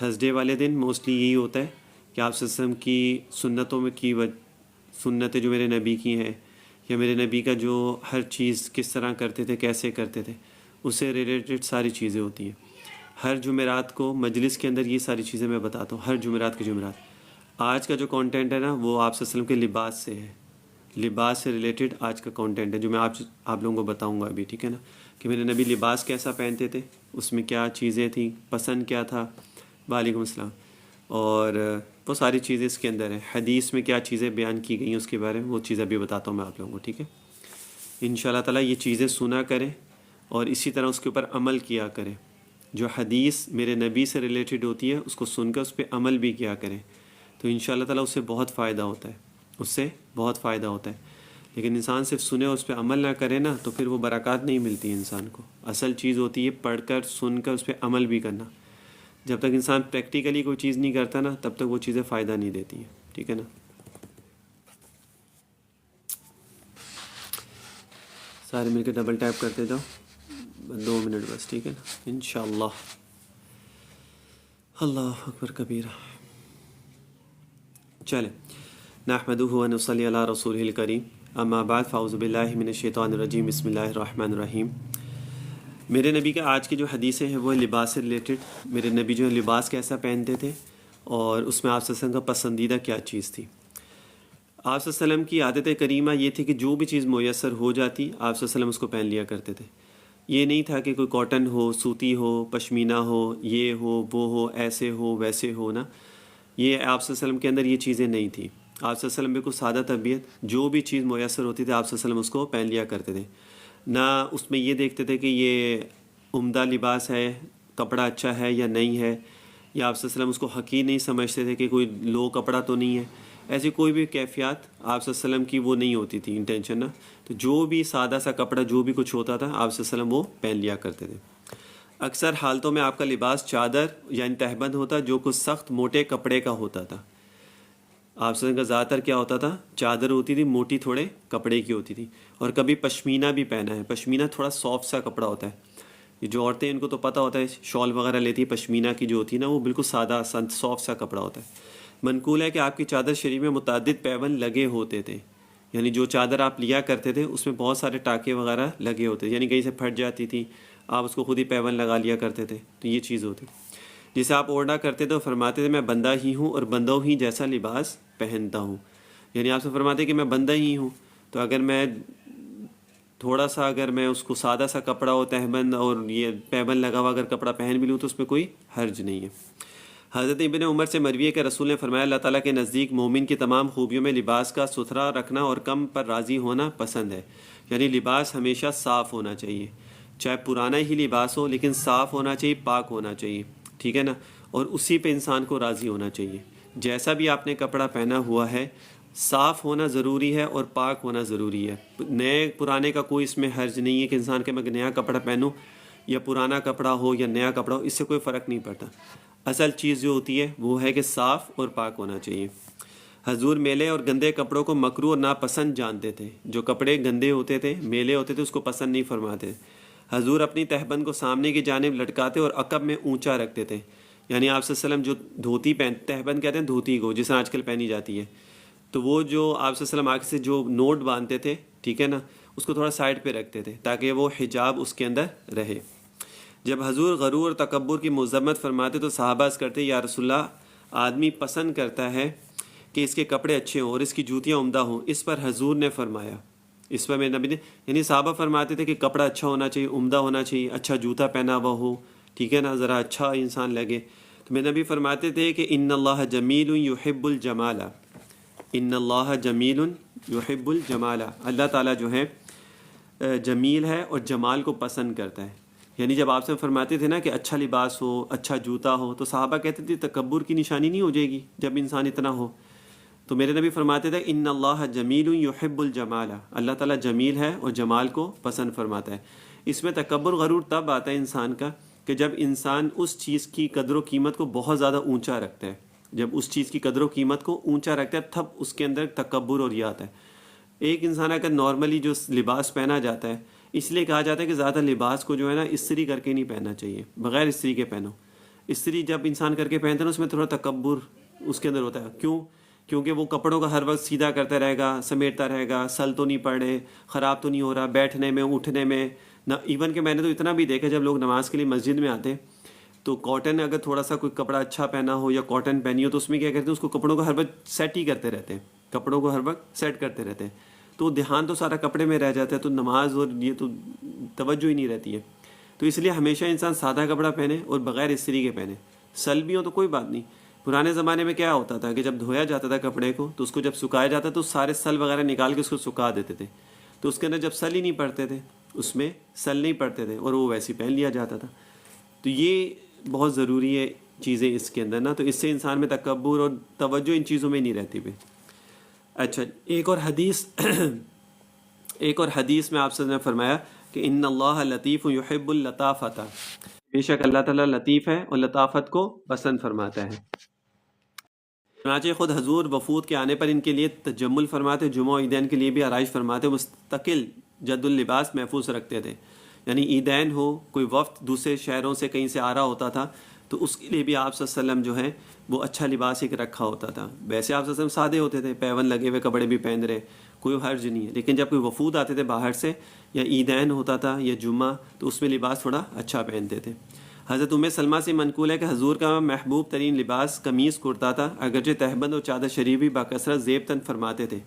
Thursday والے دن mostly یہی ہوتا ہے کہ آپ صلی اللہ علیہ وسلم کی سنتوں میں کی سنتیں جو میرے نبی کی ہیں، یا میرے نبی کا جو ہر چیز کس طرح کرتے تھے، کیسے کرتے تھے، اس سے ریلیٹڈ ساری چیزیں ہوتی ہیں۔ ہر جمعرات کو مجلس کے اندر یہ ساری چیزیں میں بتاتا ہوں، ہر جمعرات کے جمعرات۔ آج کا جو کانٹینٹ ہے نا، وہ آپ صلی اللہ علیہ وسلم کے لباس سے ہے، لباس سے ریلیٹڈ آج کا کانٹینٹ ہے جو میں آپ لوگوں کو بتاؤں گا ابھی، ٹھیک ہے نا، کہ میرے نبی لباس کیسا پہنتے تھے، اس میں کیا چیزیں تھیں، پسند کیا تھا۔ وعلیکم السلام۔ اور وہ ساری چیزیں اس کے اندر ہیں، حدیث میں کیا چیزیں بیان کی گئی ہیں اس کے بارے میں، وہ چیزیں ابھی بتاتا ہوں میں آپ لوگوں کو، ٹھیک ہے۔ ان شاء اللہ تعالیٰ یہ چیزیں سنا کریں اور اسی طرح اس کے اوپر عمل کیا کریں۔ جو حدیث میرے نبی سے ریلیٹڈ ہوتی ہے اس کو سن کر اس پہ عمل بھی کیا کریں، تو ان شاء اللہ تعالیٰ اس سے بہت فائدہ ہوتا ہے، اس سے بہت فائدہ ہوتا ہے۔ لیکن انسان صرف سنے اور اس پہ عمل نہ کرے نا، تو پھر وہ برکات نہیں ملتی انسان کو۔ اصل چیز ہوتی ہے پڑھ کر، سن کر، اس پہ عمل بھی کرنا۔ جب تک انسان پریکٹیکلی کوئی چیز نہیں کرتا نا، تب تک وہ چیزیں فائدہ نہیں دیتی ہیں، ٹھیک ہے نا۔ سارے مل کے ڈبل ٹیپ کرتے جاؤ، 2 منٹ بس، ٹھیک ہے نا، انشاءاللہ۔ اللہ اکبر کبیرہ۔ چلیں، نحمدہ و نصلی علی رسولہ الکریم، اما بعد، فاعوذ باللہ من الشیطان الرجیم، بسم اللہ الرحمن الرحیم۔ میرے نبی کا آج کی جو حدیثیں ہیں وہ لباس سے ریلیٹڈ، میرے نبی جو ہے لباس کیسا پہنتے تھے اور اس میں آپ صلی اللہ علیہ وسلم کا پسندیدہ کیا چیز تھی۔ آپ صلی اللہ علیہ وسلم کی عادت کریمہ یہ تھی کہ جو بھی چیز میسر ہو جاتی آپ صلی اللہ علیہ وسلم اس کو پہن لیا کرتے تھے۔ یہ نہیں تھا کہ کوئی کاٹن ہو، سوتی ہو، پشمینہ ہو، یہ ہو، وہ ہو، ایسے ہو، ویسے ہو نا، یہ آپ صلی اللہ علیہ وسلم کے اندر یہ چیزیں نہیں تھیں۔ آپ صلی اللہ علیہ وسلم بالکل سادہ طبیعت، جو بھی چیز میسر ہوتی تھی آپ صلی اللہ علیہ وسلم اس کو پہن لیا کرتے تھے۔ نہ اس میں یہ دیکھتے تھے کہ یہ عمدہ لباس ہے، کپڑا اچھا ہے یا نہیں ہے، یا آپ صلی اللہ علیہ وسلم اس کو حقیر نہیں سمجھتے تھے کہ کوئی لو کپڑا تو نہیں ہے۔ ایسی کوئی بھی کیفیات آپ صلی اللہ علیہ وسلم کی وہ نہیں ہوتی تھی، انٹینشن نا۔ تو جو بھی سادہ سا کپڑا جو بھی کچھ ہوتا تھا آپ صلی اللہ علیہ وسلم وہ پہن لیا کرتے تھے۔ اکثر حالتوں میں آپ کا لباس چادر یعنی تہبند ہوتا جو کچھ سخت موٹے کپڑے کا ہوتا تھا۔ آپ صلی اللہ علیہ وسلم کا زیادہ تر کیا ہوتا تھا، چادر ہوتی تھی موٹی، تھوڑے کپڑے کی ہوتی تھی، اور کبھی پشمینہ بھی پہنا ہے۔ پشمینہ تھوڑا سافٹ سا کپڑا ہوتا ہے، یہ جو عورتیں ان کو تو پتہ ہوتا ہے، شال وغیرہ لیتی ہے، پشمینہ کی جو ہوتی ہے نا وہ بالکل سادہ سافٹ سا کپڑا ہوتا ہے۔ منقول ہے کہ آپ کی چادر شریف میں متعدد پیون لگے ہوتے تھے، یعنی جو چادر آپ لیا کرتے تھے اس میں بہت سارے ٹاکے وغیرہ لگے ہوتے تھے، یعنی کہیں سے پھٹ جاتی تھی آپ اس کو خود ہی پیون لگا لیا کرتے تھے، تو یہ چیز ہوتی۔ جسے آپ اوڑھنا کرتے تھے فرماتے تھے میں بندہ ہی ہوں اور بندوں ہی جیسا لباس پہنتا ہوں، یعنی آپ سے فرماتے کہ میں بندہ ہی ہوں، تو اگر میں تھوڑا سا اگر میں اس کو سادہ سا کپڑا ہو، تہبند اور یہ پیبند لگا ہوا اگر کپڑا پہن بھی لوں تو اس میں کوئی حرج نہیں ہے۔ حضرت ابن عمر سے مروی ہے کہ رسول نے فرمایا اللہ تعالیٰ کے نزدیک مومن کی تمام خوبیوں میں لباس کا ستھرا رکھنا اور کم پر راضی ہونا پسند ہے، یعنی لباس ہمیشہ صاف ہونا چاہیے، چاہے پرانا ہی لباس ہو لیکن صاف ہونا چاہیے، پاک ہونا چاہیے، ٹھیک ہے نا، اور اسی پہ انسان کو راضی ہونا چاہیے۔ جیسا بھی آپ نے کپڑا پہنا ہوا ہے صاف ہونا ضروری ہے اور پاک ہونا ضروری ہے۔ نئے پرانے کا کوئی اس میں حرج نہیں ہے کہ انسان کے میں نیا کپڑا پہنوں یا پرانا کپڑا ہو یا نیا کپڑا ہو، اس سے کوئی فرق نہیں پڑتا۔ اصل چیز جو ہوتی ہے وہ ہے کہ صاف اور پاک ہونا چاہیے۔ حضور میلے اور گندے کپڑوں کو مکروہ اور ناپسند جانتے تھے، جو کپڑے گندے ہوتے تھے، میلے ہوتے تھے، اس کو پسند نہیں فرماتے۔ حضور اپنی تہبند کو سامنے کی جانب لٹکاتے اور عقب میں اونچا رکھتے تھے، یعنی آپ صلی اللہ علیہ وسلم جو دھوتی تہبند کہتے ہیں دھوتی کو، جس طرح آج کل پہنی جاتی ہے، تو وہ جو آپ صلی اللہ علیہ وسلم آگے سے جو نوٹ باندھتے تھے، ٹھیک ہے نا، اس کو تھوڑا سائڈ پہ رکھتے تھے تاکہ وہ حجاب اس کے اندر رہے۔ جب حضور غرور اور تکبر کی مذمت فرماتے تو صحابہ عرض کرتے یا رسول اللہ، آدمی پسند کرتا ہے کہ اس کے کپڑے اچھے ہوں اور اس کی جوتیاں عمدہ ہوں۔ اس پر حضور نے فرمایا، اس پر میرے نبی نے، یعنی صحابہ فرماتے تھے کہ کپڑا اچھا ہونا چاہیے، عمدہ ہونا چاہیے، اچھا جوتا پہنا ہوا ہو، ٹھیک ہے نا، ذرا اچھا انسان لگے۔ تو میرے نبی فرماتے تھے کہ ان اللہ جمیل یحب الجمال، ان اللہ جمیل یحب الجمال، اللہ تعالیٰ جو ہے جمیل ہے اور جمال کو پسند کرتا ہے۔ یعنی جب آپ سے فرماتے تھے نا کہ اچھا لباس ہو، اچھا جوتا ہو، تو صحابہ کہتے تھے تکبر کی نشانی نہیں ہو جائے گی جب انسان اتنا ہو؟ تو میرے نبی فرماتے تھے ان اللہ جمیل یحب الجمال، اللہ تعالیٰ جمیل ہے اور جمال کو پسند فرماتا ہے۔ اس میں تکبر غرور تب آتا ہے انسان کا کہ جب انسان اس چیز کی قدر و قیمت کو بہت زیادہ اونچا رکھتا ہے، جب اس چیز کی قدر و قیمت کو اونچا رکھتا ہے تب اس کے اندر تکبر اور یہ آتا ہے۔ ایک انسان اگر نارملی جو لباس پہنا جاتا ہے، اس لیے کہا جاتا ہے کہ زیادہ لباس کو جو ہے نا استری کر کے نہیں پہننا چاہیے، بغیر استری کے پہنو۔ استری جب انسان کر کے پہنتا ہے نا اس میں تھوڑا تکبر اس کے اندر ہوتا ہے. کیوں؟ کیونکہ وہ کپڑوں کا ہر وقت سیدھا کرتا رہے گا, سمیٹتا رہے گا, سل تو نہیں پڑ رہے, خراب تو نہیں ہو رہا, بیٹھنے میں اٹھنے میں نہ. ایون کہ میں نے تو اتنا بھی دیکھا جب لوگ نماز کے لیے مسجد میں آتے تو کاٹن اگر تھوڑا سا کوئی کپڑا اچھا پہنا ہو یا کاٹن پہنی ہو تو اس میں کیا کرتے ہیں, اس کو کپڑوں کو ہر وقت سیٹ ہی کرتے رہتے ہیں, کپڑوں کو ہر وقت سیٹ کرتے رہتے ہیں, تو دھیان تو سارا کپڑے میں رہ جاتا ہے, تو نماز اور یہ تو توجہ ہی نہیں رہتی ہے. تو اس لیے ہمیشہ انسان سادہ کپڑا پہنے اور بغیر استری کے پہنے. سل بھی ہو تو کوئی بات نہیں. پرانے زمانے میں کیا ہوتا تھا کہ جب دھویا جاتا تھا کپڑے کو تو اس کو جب سکھایا جاتا تو سارے سل وغیرہ نکال کے اس کو سکھا دیتے تھے, تو اس کے اندر جب سل ہی نہیں پڑتے تھے, اس میں سل نہیں پڑتے تھے اور وہ ویسے پہن لیا جاتا تھا. تو یہ بہت ضروری ہے چیزیں اس کے اندر نا, تو اس سے انسان میں تکبر اور توجہ ان چیزوں میں نہیں رہتی بھی. اچھا, ایک اور حدیث میں آپ سے نے فرمایا کہ ان اللہ لطیف یحب اللطافۃ, بے شک اللہ تعالیٰ لطیف ہے اور لطافت کو پسند فرماتا ہے. چنانچہ خود حضور وفود کے آنے پر ان کے لیے تجمل فرماتے, جمعہ و عیدین کے لیے بھی آرائش فرماتے, مستقل جد اللباس محفوظ رکھتے تھے. یعنی عیدین ہو, کوئی وفد دوسرے شہروں سے کہیں سے آ رہا ہوتا تھا تو اس کے لیے بھی آپ صلی اللہ علیہ وسلم جو ہے وہ اچھا لباس ایک رکھا ہوتا تھا. ویسے آپ صلی اللہ علیہ وسلم سادے ہوتے تھے, پیون لگے ہوئے کپڑے بھی پہن رہے, کوئی حرج نہیں ہے. لیکن جب کوئی وفود آتے تھے باہر سے یا عیدین ہوتا تھا یا جمعہ تو اس میں لباس تھوڑا اچھا پہنتے تھے. حضرت ام سلمہ سے منقول ہے کہ حضور کا محبوب ترین لباس قمیص کرتا تھا, اگرچہ تہبند اور چادر شریف بھی باکثرت زیب تن فرماتے تھے.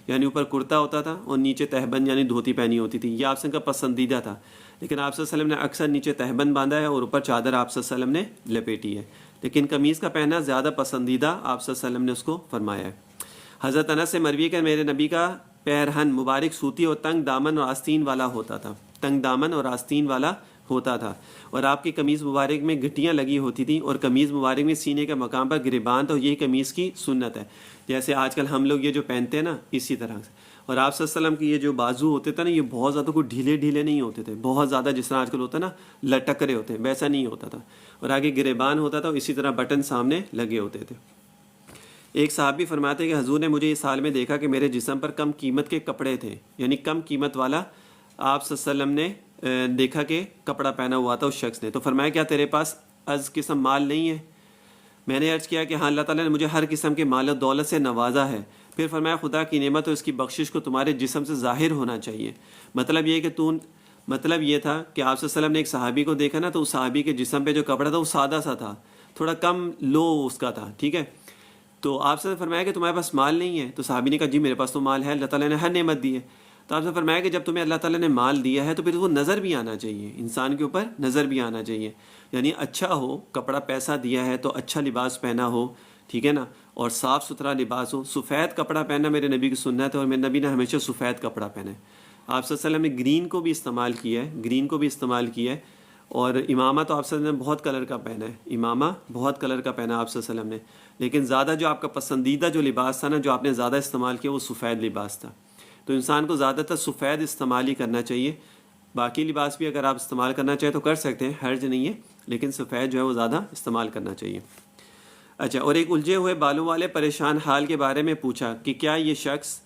یعنی اوپر کرتا ہوتا تھا اور نیچے تہبند یعنی دھوتی پہنی ہوتی تھی. یہ آپ سے کا پسندیدہ تھا, لیکن آپ صلی اللہ علیہ وسلم نے اکثر نیچے تہبند باندھا ہے اور اوپر چادر آپ صلی اللہ علیہ وسلم نے لپیٹی ہے. لیکن قمیص کا پہننا زیادہ پسندیدہ آپ صلی اللہ علیہ وسلم نے اس کو فرمایا ہے. حضرت انس سے مروی کہ میرے نبی کا پیرہن مبارک سوتی اور تنگ دامن اور آستین والا ہوتا تھا, تنگ دامن اور آستین والا ہوتا تھا, اور آپ کی قمیض مبارک میں گھٹیاں لگی ہوتی تھیں اور قمیض مبارک میں سینے کے مقام پر گریبان تھا, اور یہی قمیض کی سنت ہے. جیسے آج کل ہم لوگ یہ جو پہنتے ہیں نا اسی طرح سے. اور آپ صلی اللہ علیہ وسلم کی یہ جو بازو ہوتے تھے نا یہ بہت زیادہ کوئی ڈھیلے نہیں ہوتے تھے, بہت زیادہ جس طرح آج کل ہوتا ہے نا لٹک رہے ہوتے ہیں, ویسا نہیں ہوتا تھا. اور آگے گریبان ہوتا تھا, اسی طرح بٹن سامنے لگے ہوتے تھے. ایک صحابی فرماتے کہ حضور نے مجھے اس حال میں دیکھا کہ میرے جسم پر کم قیمت کے کپڑے تھے, یعنی کم قیمت والا آپ صلی اللہ علیہ وسلم نے دیکھا کہ کپڑا پہنا ہوا تھا اس شخص نے. تو فرمایا کیا تیرے پاس از قسم مال نہیں ہے؟ میں نے عرض کیا کہ ہاں, اللہ تعالیٰ نے مجھے ہر قسم کے مال و دولت سے نوازا ہے. پھر فرمایا خدا کی نعمت اور اس کی بخشش کو تمہارے جسم سے ظاہر ہونا چاہیے. مطلب یہ کہ مطلب یہ تھا کہ آپ صلی اللہ علیہ وسلم نے ایک صحابی کو دیکھا نا تو اس صحابی کے جسم پہ جو کپڑا تھا وہ سادہ سا تھا, تھوڑا کم لو اس کا تھا, ٹھیک ہے. تو آپ سے فرمایا کہ تمہارے پاس مال نہیں ہے؟ تو صحابی نے کہا جی میرے پاس تو مال ہے, اللہ تعالیٰ نے ہر نعمت دی ہے. تو آپ سے فرمایا کہ جب تمہیں اللہ تعالیٰ نے مال دیا ہے تو پھر وہ نظر بھی آنا چاہیے, انسان کے اوپر نظر بھی آنا چاہیے. یعنی اچھا ہو, کپڑا پیسہ دیا ہے تو اچھا لباس پہنا ہو, ٹھیک ہے نا, اور صاف ستھرا لباس ہو. سفید کپڑا پہننا میرے نبی کی سنت ہے, اور میرے نبی نے ہمیشہ سفید کپڑا پہنا ہے. آپ صلی اللہ علیہ وسلم نے گرین کو بھی استعمال کیا ہے, گرین کو بھی استعمال کیا ہے. اور امامہ تو آپ صلی اللہ علیہ وسلم نے بہت کلر کا پہنا ہے, امامہ بہت کلر کا پہنا آپ صلی اللہ علیہ وسلم نے. لیکن زیادہ جو آپ کا پسندیدہ جو لباس تھا نا, جو آپ نے زیادہ استعمال کیا, وہ سفید لباس تھا. تو انسان کو زیادہ تر سفید استعمال ہی کرنا چاہیے. باقی لباس بھی اگر آپ استعمال کرنا چاہیں تو کر سکتے ہیں, حرج نہیں ہے, لیکن سفید جو ہے وہ زیادہ استعمال کرنا چاہیے. اچھا, اور ایک الجھے ہوئے بالوں والے پریشان حال کے بارے میں پوچھا کہ کیا یہ شخص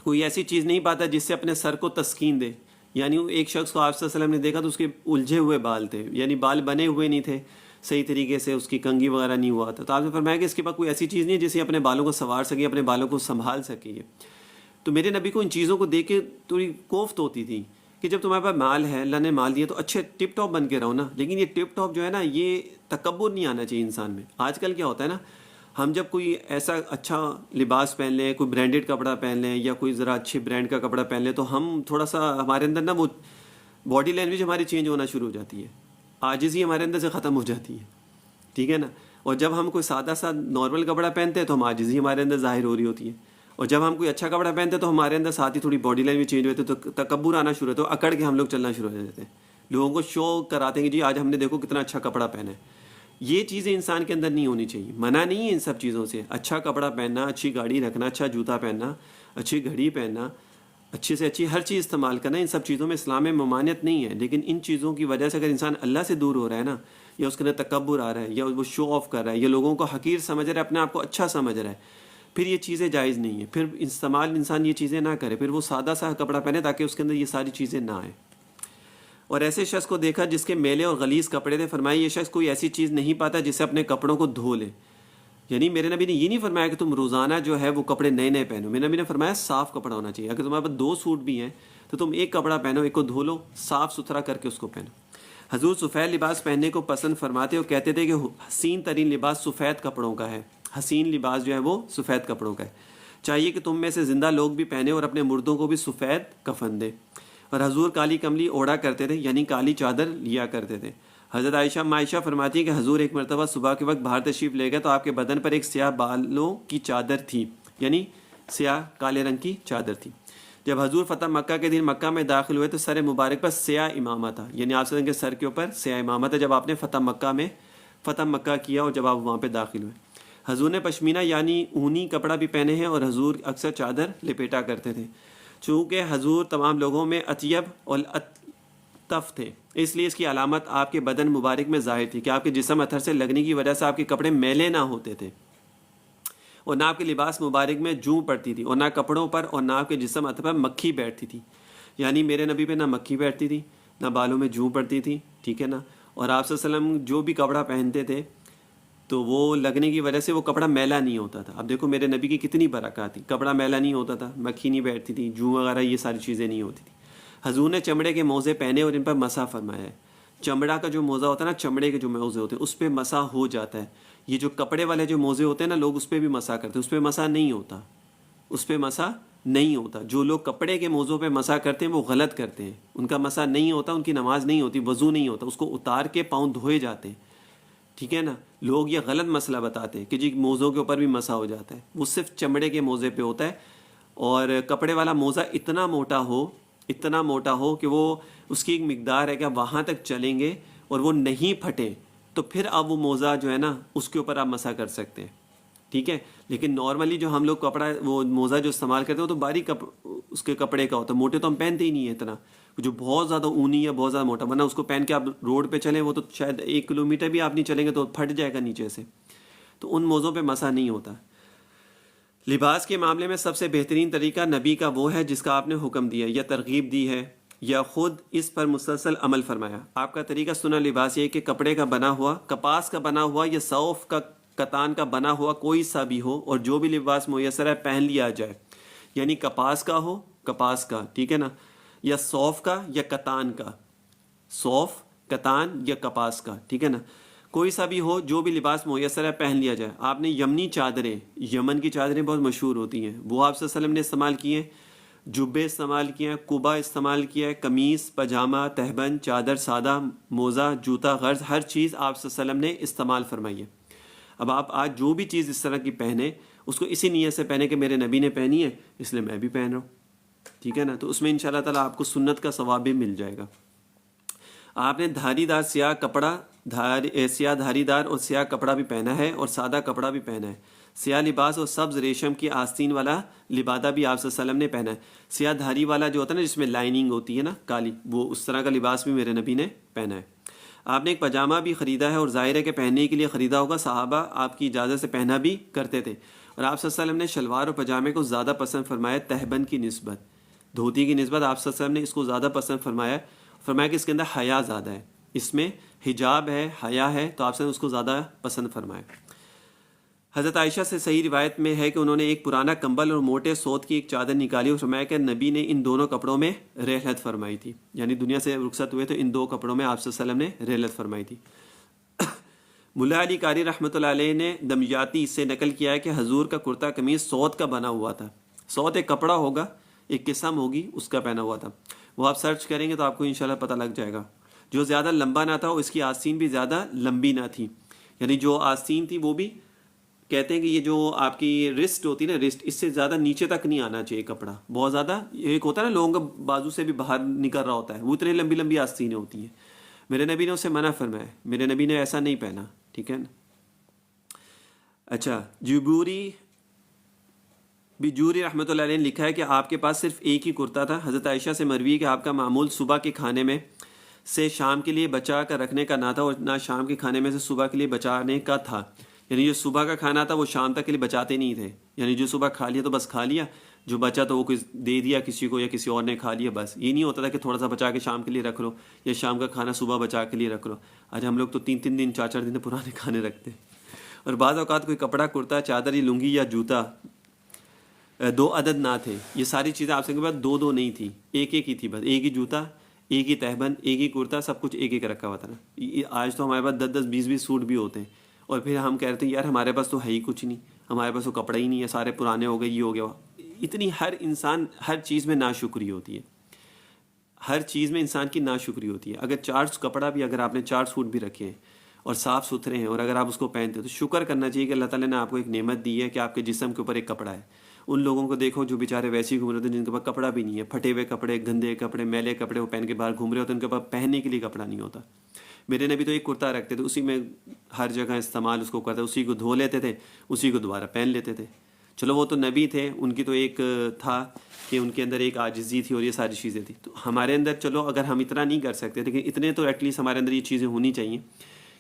کوئی ایسی چیز نہیں پاتا جس سے اپنے سر کو تسکین دے. یعنی ایک شخص کو آپ صلی اللہ علیہ وسلم نے دیکھا تو اس کے الجھے ہوئے بال تھے, یعنی بال بنے ہوئے نہیں تھے صحیح طریقے سے, اس کی کنگھی وغیرہ نہیں ہوا تھا. تو آپ نے فرمایا کہ اس کے پاس کوئی ایسی چیز نہیں ہے جسے اپنے بالوں کو سنوار سکے, اپنے بالوں کو سنبھال سکے. تو میرے نبی کو ان چیزوں کو دیکھ کے تھوڑی کوفت ہوتی تھی کہ جب تمہارے پاس مال ہے, اللہ نے مال دیا, تو اچھے ٹپ ٹاپ بن کے رہو نا. لیکن یہ ٹپ ٹاپ جو ہے نا, یہ تکبر نہیں آنا چاہیے انسان میں. آج کل کیا ہوتا ہے نا, ہم جب کوئی ایسا اچھا لباس پہن لیں, کوئی برانڈیڈ کپڑا پہن لیں یا کوئی ذرا اچھے برانڈ کا کپڑا پہن لیں, تو ہم تھوڑا سا ہمارے اندر نا وہ باڈی لینگویج ہماری چینج ہونا شروع ہو جاتی ہے, عاجزی ہمارے اندر سے ختم ہو جاتی ہے, ٹھیک ہے نا. اور جب ہم کوئی سادہ سا نارمل کپڑا پہنتے ہیں تو ہم عاجزی ہمارے اندر ظاہر ہو رہی ہوتی ہے. اور جب ہم کوئی اچھا کپڑا پہنتے ہیں تو ہمارے اندر ساتھ ہی تھوڑی باڈی لینگویج چینج ہوتی ہے, تو تکبر آنا شروع ہوتا ہے, تو اکڑ کے ہم لوگ چلنا شروع ہو جاتے ہیں, لوگوں کو شو کراتے ہیں کہ جی آج ہم نے دیکھو کتنا اچھا کپڑا پہنا ہے. یہ چیزیں انسان کے اندر نہیں ہونی چاہیے, منع نہیں ہے ان سب چیزوں سے. اچھا کپڑا پہننا, اچھی گاڑی رکھنا, اچھا جوتا پہننا, اچھی گھڑی پہننا, اچھی سے اچھی ہر چیز استعمال کرنا, ان سب چیزوں میں اسلام میں ممانعت نہیں ہے. لیکن ان چیزوں کی وجہ سے اگر انسان اللہ سے دور ہو رہا ہے نا, یا اس کے اندر تکبر آ رہا ہے, یا وہ شو آف کر رہا ہے, یا لوگوں کو حقیر سمجھ رہا ہے, اپنے آپ کو اچھا سمجھ رہا ہے, پھر یہ چیزیں جائز نہیں ہیں. پھر استعمال انسان یہ چیزیں نہ کرے, پھر وہ سادہ سا کپڑا پہنے تاکہ اس کے اندر یہ ساری چیزیں نہ آئیں. اور ایسے شخص کو دیکھا جس کے میلے اور غلیظ کپڑے تھے، فرمایا یہ شخص کوئی ایسی چیز نہیں پاتا جسے اپنے کپڑوں کو دھو لے. یعنی میرے نبی نے یہ نہیں فرمایا کہ تم روزانہ جو ہے وہ کپڑے نئے نئے پہنو. میرے نبی نے فرمایا صاف کپڑا ہونا چاہیے. اگر تمہارے پاس 2 سوٹ بھی ہیں تو تم ایک کپڑا پہنو، ایک کو دھو لو، صاف ستھرا کر کے اس کو پہنو. حضور سفید لباس پہننے کو پسند فرماتے اور کہتے تھے کہ حسین ترین لباس سفید کپڑوں کا ہے. حسین لباس جو ہے وہ سفید کپڑوں کا ہے. چاہیے کہ تم میں سے زندہ لوگ بھی پہنے اور اپنے مردوں کو بھی سفید کفن دے. اور حضور کالی کملی اوڑھا کرتے تھے، یعنی کالی چادر لیا کرتے تھے. حضرت عائشہ فرماتی ہے کہ حضور ایک مرتبہ صبح کے وقت باہر تشریف لے گئے تو آپ کے بدن پر ایک سیاہ بالوں کی چادر تھی، یعنی سیاہ کالے رنگ کی چادر تھی. جب حضور فتح مکہ کے دن مکہ میں داخل ہوئے تو سر مبارک پر سیاہ امامہ تھا، یعنی آپ کے سر کے اوپر سیاہ امامہ تھا جب آپ نے فتح مکہ کیا اور جب آپ وہاں پہ داخل ہوئے. حضور نے پشمینہ یعنی اونی کپڑا بھی پہنے ہیں اور حضور اکثر چادر لپیٹا کرتے تھے. چونکہ حضور تمام لوگوں میں اطیب اور الطف تھے، اس لیے اس کی علامت آپ کے بدن مبارک میں ظاہر تھی کہ آپ کے جسم اتھر سے لگنے کی وجہ سے آپ کے کپڑے میلے نہ ہوتے تھے اور نہ آپ کے لباس مبارک میں جوں پڑتی تھی اور نہ کپڑوں پر اور نہ آپ کے جسم اتھر پر مکھی بیٹھتی تھی. یعنی میرے نبی پہ نہ مکھی بیٹھتی تھی نہ بالوں میں جوں پڑتی تھی، ٹھیک ہے نا. اور آپ صلی اللہ علیہ وسلم جو بھی کپڑا پہنتے تھے تو وہ لگنے کی وجہ سے وہ کپڑا میلا نہیں ہوتا تھا. اب دیکھو میرے نبی کی کتنی برکات تھی، کپڑا میلا نہیں ہوتا تھا، مکھی نہیں بیٹھتی تھی، جوں وغیرہ یہ ساری چیزیں نہیں ہوتی تھی. حضور نے چمڑے کے موزے پہنے اور ان پر مسح فرمایا ہے. چمڑا کا جو موزہ ہوتا ہے نا، چمڑے کے جو موزے ہوتے ہیں اس پہ مسح ہو جاتا ہے. یہ جو کپڑے والے جو موزے ہوتے ہیں نا، لوگ اس پہ بھی مسح کرتے ہیں، اس پہ مسح نہیں ہوتا، اس پہ مسح نہیں ہوتا. جو لوگ کپڑے کے موزوں پہ مسح کرتے ہیں وہ غلط کرتے ہیں، ان کا مسح نہیں ہوتا، ان کی نماز نہیں ہوتی، وضو نہیں ہوتا، اس کو اتار کے پاؤں دھوئے جاتے ہیں، ٹھیک ہے نا. لوگ یہ غلط مسئلہ بتاتے ہیں کہ جی موزوں کے اوپر بھی مسح ہو جاتا ہے، وہ صرف چمڑے کے موزے پہ ہوتا ہے. اور کپڑے والا موزہ اتنا موٹا ہو کہ وہ اس کی ایک مقدار ہے کہ آپ وہاں تک چلیں گے اور وہ نہیں پھٹے تو پھر آپ وہ موزہ جو ہے نا اس کے اوپر آپ مسح کر سکتے ہیں، ٹھیک ہے. لیکن نارملی جو ہم لوگ کپڑا وہ موزہ جو استعمال کرتے ہیں وہ تو باریک اس کے کپڑے کا ہوتا ہے، موٹے تو ہم پہنتے ہی نہیں ہیں اتنا، جو بہت زیادہ اونی یا بہت زیادہ موٹا، ورنہ اس کو پہن کے آپ روڈ پہ چلیں وہ تو شاید 1 کلومیٹر بھی آپ نہیں چلیں گے تو پھٹ جائے گا نیچے سے. تو ان موزوں پہ مسح نہیں ہوتا. لباس کے معاملے میں سب سے بہترین طریقہ نبی کا وہ ہے جس کا آپ نے حکم دیا یا ترغیب دی ہے یا خود اس پر مسلسل عمل فرمایا. آپ کا طریقہ سنا لباس یہ کہ کپڑے کا بنا ہوا، کپاس کا بنا ہوا یا صوف کا، کتان کا بنا ہوا کوئی سا بھی ہو، اور جو بھی لباس میسر ہے پہن لیا جائے. یعنی کپاس کا ہو، کپاس کا، ٹھیک ہے نا، یا صوف کا یا کتان کا، صوف، کتان یا کپاس کا، ٹھیک ہے نا. کوئی سا بھی ہو، جو بھی لباس میسر ہے پہن لیا جائے. آپ نے یمنی چادریں، یمن کی چادریں بہت مشہور ہوتی ہیں، وہ آپ صلی اللہ علیہ وسلم نے استعمال کی ہیں. جبے استعمال کیے ہیں، قبا استعمال کیا ہے، قمیص، پاجامہ، تہبند، چادر سادہ، موزہ، جوتا، غرض ہر چیز آپ صلی اللہ علیہ وسلم نے استعمال فرمائی ہے. اب آپ آج جو بھی چیز اس طرح کی پہنے اس کو اسی نیت سے پہنے کہ میرے نبی نے پہنی ہے اس لیے میں بھی پہن رہا ہوں، ٹھیک ہے نا. تو اس میں انشاءاللہ تعالیٰ آپ کو سنت کا ثواب بھی مل جائے گا. آپ نے دھاری دار سیاہ کپڑا، سیاہ دھاری دار اور سیاہ کپڑا بھی پہنا ہے اور سادہ کپڑا بھی پہنا ہے. سیاہ لباس اور سبز ریشم کی آستین والا لبادہ بھی آپ صلی اللہ علیہ وسلم نے پہنا ہے. سیاہ دھاری والا جو ہوتا ہے نا جس میں لائننگ ہوتی ہے نا کالی، وہ اس طرح کا لباس بھی میرے نبی نے پہنا ہے. آپ نے ایک پاجامہ بھی خریدا ہے اور ظاہر ہے کہ پہننے کے لیے خریدا ہوگا. صحابہ آپ کی اجازت سے پہنا بھی کرتے تھے اور آپ صلی اللہ علیہ وسلم نے شلوار اور پاجامے کو زیادہ پسند فرمایا تہبند کی نسبت، دھوتی کی نسبت. آپ صلی اللہ علیہ وسلم نے اس کو زیادہ پسند فرمایا کہ اس کے اندر حیا زیادہ ہے، اس میں حجاب ہے، حیا ہے، تو آپ سے اس کو زیادہ پسند فرمایا. حضرت عائشہ سے صحیح روایت میں ہے کہ انہوں نے ایک پرانا کمبل اور موٹے سوت کی ایک چادر نکالی اور فرمایا کہ نبی نے ان دونوں کپڑوں میں رحلت فرمائی تھی. یعنی دنیا سے رخصت ہوئے تو ان 2 کپڑوں میں آپ صلی اللہ علیہ وسلم نے رحلت فرمائی تھی. ملا علی قاری رحمۃ اللہ علیہ نے دمیاتی سے نقل کیا ہے کہ حضور کا کرتا قمیص سوت کا بنا ہوا تھا. سوت ایک کپڑا ہوگا، ایک قسم ہوگی، اس کا پہنا ہوا تھا. وہ آپ سرچ کریں گے تو آپ کو انشاءاللہ پتہ لگ جائے گا. جو زیادہ لمبا نہ تھا اس کی آستین بھی زیادہ لمبی نہ تھی. یعنی جو آستین تھی وہ بھی کہتے ہیں کہ یہ جو آپ کی رسٹ ہوتی ہے نا، رسٹ، اس سے زیادہ نیچے تک نہیں آنا چاہیے کپڑا. بہت زیادہ ایک ہوتا ہے نا لوگوں کا بازو سے بھی باہر نکل رہا ہوتا ہے، وہ اتنی لمبی لمبی آستینیں ہوتی ہیں. میرے نبی نے اسے منع فرمایا، میرے نبی نے ایسا نہیں پہنا، ٹھیک ہے نا. اچھا، بجوری رحمۃ اللہ علیہ نے لکھا ہے کہ آپ کے پاس صرف ایک ہی کرتا تھا. حضرت عائشہ سے مروی ہے کہ آپ کا معمول صبح کے کھانے میں سے شام کے لیے بچا کر رکھنے کا نہ تھا اور نہ شام کے کھانے میں سے صبح کے لیے بچانے کا تھا. یعنی جو صبح کا کھانا تھا وہ شام تک کے لیے بچاتے نہیں تھے. یعنی جو صبح کھا لیا تو بس کھا لیا، جو بچا تو وہ دے دیا کسی کو یا کسی اور نے کھا لیا بس. یہ نہیں ہوتا تھا کہ تھوڑا سا بچا کے شام کے لیے رکھ لو یا شام کا کھانا صبح بچا کے لیے رکھ لو. آج ہم لوگ تو 3 دن 4 دن پرانے کھانے رکھتے ہیں. اور بعض اوقات کوئی کپڑا کرتا چادر یا لنگی یا جوتا 2 عدد نہ تھے. یہ ساری چیزیں آپ سے کے بعد 2 نہیں تھی، ایک ہی تھی بس. ایک ہی جوتا، ایک ہی تہبند، ایک ہی کرتا، سب کچھ ایک رکھا ہوا تھا نا. آج تو ہمارے پاس 10 20 سوٹ بھی ہوتے ہیں اور پھر ہم کہتے ہیں یار ہمارے پاس تو ہے ہی کچھ نہیں، ہمارے پاس تو کپڑا ہی نہیں ہے، سارے پرانے ہو گئے، یہ ہو گیا. اتنی ہر انسان ہر چیز میں ناشکری ہوتی ہے، ہر چیز میں انسان کی ناشکری ہوتی ہے. اگر 4 کپڑا بھی، اگر آپ نے 4 سوٹ بھی رکھے ہیں اور صاف ستھرے ہیں اور اگر آپ اس کو پہنتے ہیں تو شکر کرنا چاہیے کہ اللہ تعالیٰ نے آپ کو ایک نعمت دی ہے کہ آپ کے جسم کے اوپر ایک کپڑا ہے. ان لوگوں کو دیکھو جو بیچارے ویسے ہی گھوم رہے ہوتے ہیں جن کے پاس کپڑا بھی نہیں ہے، پھٹے ہوئے کپڑے، گندے کپڑے، میلے کپڑے وہ پہن کے باہر گھوم رہے ہوتے ہیں، ان کے پاس پہننے کے لیے کپڑا نہیں ہوتا. میرے نبی تو ایک کرتا رکھتے تھے، اسی میں ہر جگہ استعمال اس کو کرتے، اسی کو دھو لیتے تھے، اسی کو دوبارہ پہن لیتے تھے. چلو وہ تو نبی تھے، ان کی تو ایک تھا کہ ان کے اندر ایک عاجزی تھی اور یہ ساری چیزیں تھیں. تو ہمارے اندر چلو اگر ہم اتنا نہیں کر سکتے لیکن اتنے تو ایٹ لیسٹ ہمارے اندر یہ چیزیں ہونی چاہیے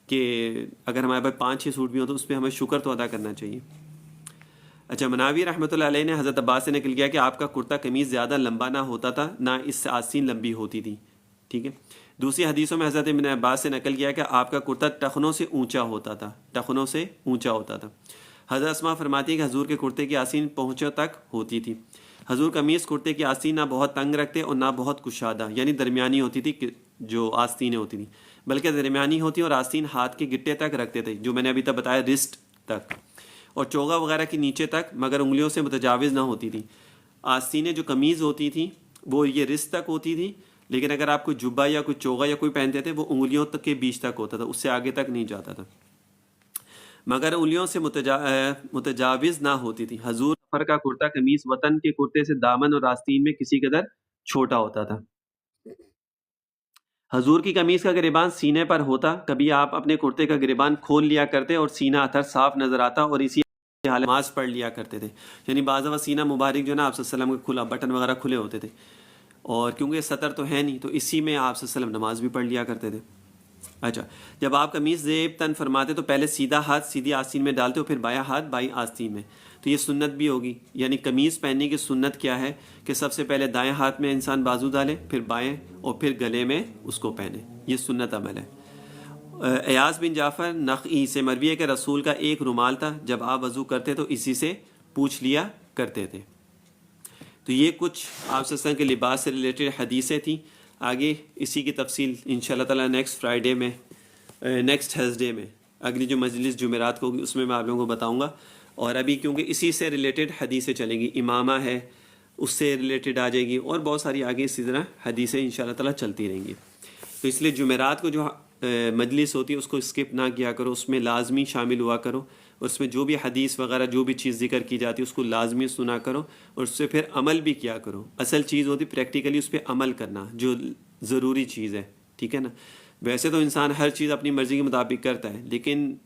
کہ اگر ہمارے پاس 5 6 سوٹ بھی ہوں تو اس پہ ہمیں شکر تو ادا کرنا چاہیے. اچھا، مناوی رحمۃ اللہ علیہ نے حضرت عباس سے نقل کیا کہ آپ کا کرتا قمیض زیادہ لمبا نہ ہوتا تھا، نہ اس سے آستین لمبی ہوتی تھی. ٹھیک ہے. دوسری حدیثوں میں حضرت ابن عباس سے نقل کیا کہ آپ کا کرتا ٹخنوں سے اونچا ہوتا تھا، ٹخنوں سے اونچا ہوتا تھا. حضرت اسماء فرماتی ہے کہ حضور کے کرتے کی آستین پہنچوں تک ہوتی تھی. حضور قمیض کرتے کی آستین نہ بہت تنگ رکھتے اور نہ بہت کشادہ، یعنی درمیانی ہوتی تھی جو آستینیں ہوتی تھیں، بلکہ درمیانی ہوتی اور آستین ہاتھ کے گٹے تک رکھتے تھے، جو میں نے ابھی تک بتایا رسٹ تک، اور چوغا وغیرہ کے نیچے تک، مگر انگلیوں سے متجاوز نہ ہوتی تھی. آستینیں جو قمیض ہوتی تھیں وہ یہ رسٹ تک ہوتی تھی، لیکن اگر آپ کوئی جبہ یا کوئی چوغا یا کوئی پہنتے تھے وہ انگلیوں تک کے بیچ تک ہوتا تھا، اس سے آگے تک نہیں جاتا تھا، مگر انگلیوں سے متجاوز نہ ہوتی تھی. حضور سفر کا کرتا قمیص وطن کے کرتے سے دامن اور آستین میں کسی قدر چھوٹا ہوتا تھا. حضور کی قمیص کا گریبان سینے پر ہوتا، کبھی آپ اپنے کرتے کا گریبان کھول لیا کرتے اور سینہ اتھر صاف نظر آتا اور اسی حال نماز پڑھ لیا کرتے تھے. یعنی بعض دفعہ سینہ مبارک جو ہے نا آپ صلی اللہ علیہ وسلم کا کھلا، بٹن وغیرہ کھلے ہوتے تھے، اور کیونکہ سطر تو ہے نہیں تو اسی میں آپ صلی اللہ علیہ وسلم نماز بھی پڑھ لیا کرتے تھے. اچھا، جب آپ قمیص زیب تن فرماتے تو پہلے سیدھا ہاتھ سیدھی آستین میں ڈالتے اور پھر بایاں ہاتھ بائیں آستین میں. تو یہ سنت بھی ہوگی، یعنی قمیص پہننے کی سنت کیا ہے کہ سب سے پہلے دائیں ہاتھ میں انسان بازو ڈالے، پھر بائیں، اور پھر گلے میں اس کو پہنے. یہ سنت عمل ہے. ایاز بن جعفر نخعی سے مروی ہے کہ رسول کا ایک رومال تھا، جب آپ وضو کرتے تو اسی سے پوچھ لیا کرتے تھے. تو یہ کچھ آپ صلی اللہ علیہ وسلم کے لباس سے ریلیٹڈ حدیثیں تھیں. آگے اسی کی تفصیل انشاءاللہ تعالیٰ نیکسٹ فرائیڈے میں، نیکسٹ تھرسڈے میں، اگلی جو مجلس جمعرات کو ہوگی اس میں آپ لوگوں کو بتاؤں گا. اور ابھی کیونکہ اسی سے ریلیٹڈ حدیثیں چلیں گی، امامہ ہے اس سے ریلیٹڈ آ جائے گی، اور بہت ساری آگے اسی طرح حدیثیں انشاءاللہ تعالیٰ چلتی رہیں گی. تو اس لیے جمعرات کو جو مجلس ہوتی ہے اس کو اسکپ نہ کیا کرو، اس میں لازمی شامل ہوا کرو، اور اس میں جو بھی حدیث وغیرہ جو بھی چیز ذکر کی جاتی ہے اس کو لازمی سنا کرو اور اس سے پھر عمل بھی کیا کرو. اصل چیز ہوتی پریکٹیکلی اس پہ عمل کرنا جو ضروری چیز ہے. ٹھیک ہے نا. ویسے تو انسان ہر چیز اپنی مرضی کے مطابق کرتا ہے، لیکن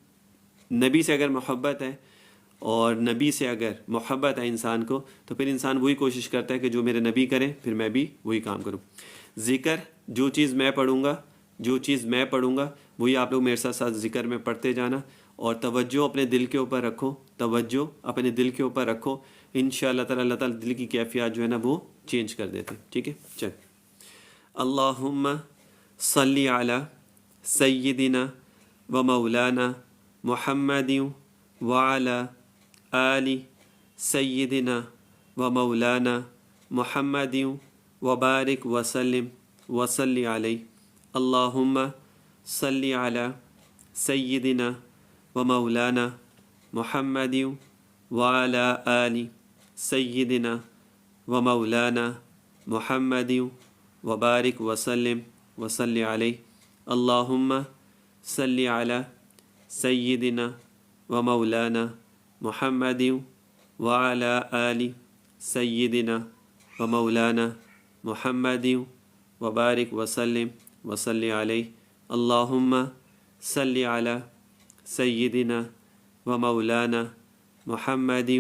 نبی سے اگر محبت ہے اور نبی سے اگر محبت ہے انسان کو تو پھر انسان وہی کوشش کرتا ہے کہ جو میرے نبی کریں پھر میں بھی وہی کام کروں. ذکر جو چیز میں پڑھوں گا وہی آپ لوگ میرے ساتھ ساتھ ذکر میں پڑھتے جانا، اور توجہ اپنے دل کے اوپر رکھو، انشاءاللہ تعالی اللہ تعالی دل کی کیفیات جو ہے نا وہ چینج کر دیتے. ٹھیک ہے. چل، اللہم صلی علی سیدنا و مولانا محمد وعلی آل سیدنا و مولانا محمد وبارک وسلم وصلی علیہ. اللہم صلی علی سیدنا و مولانا محمد وعلی آل سیدنا و مولانا محمد وبارک وسلم وصلی علیہ. اللہم صلی علی سیدنا و مولانا محمد وعلی آل سیدنا و مولانا محمد وبارک وسلم وصلی علیہ. اللہم صلی علی سیدنا و مولانا محمد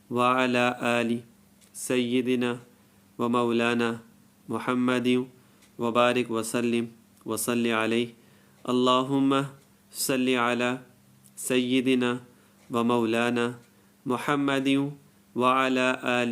وعلی آل سیدنا و مولانا محمد وبارک وسلم وصلی علیہ. اللہم صلی علی سیدنا و مولانا محمد وعلی آل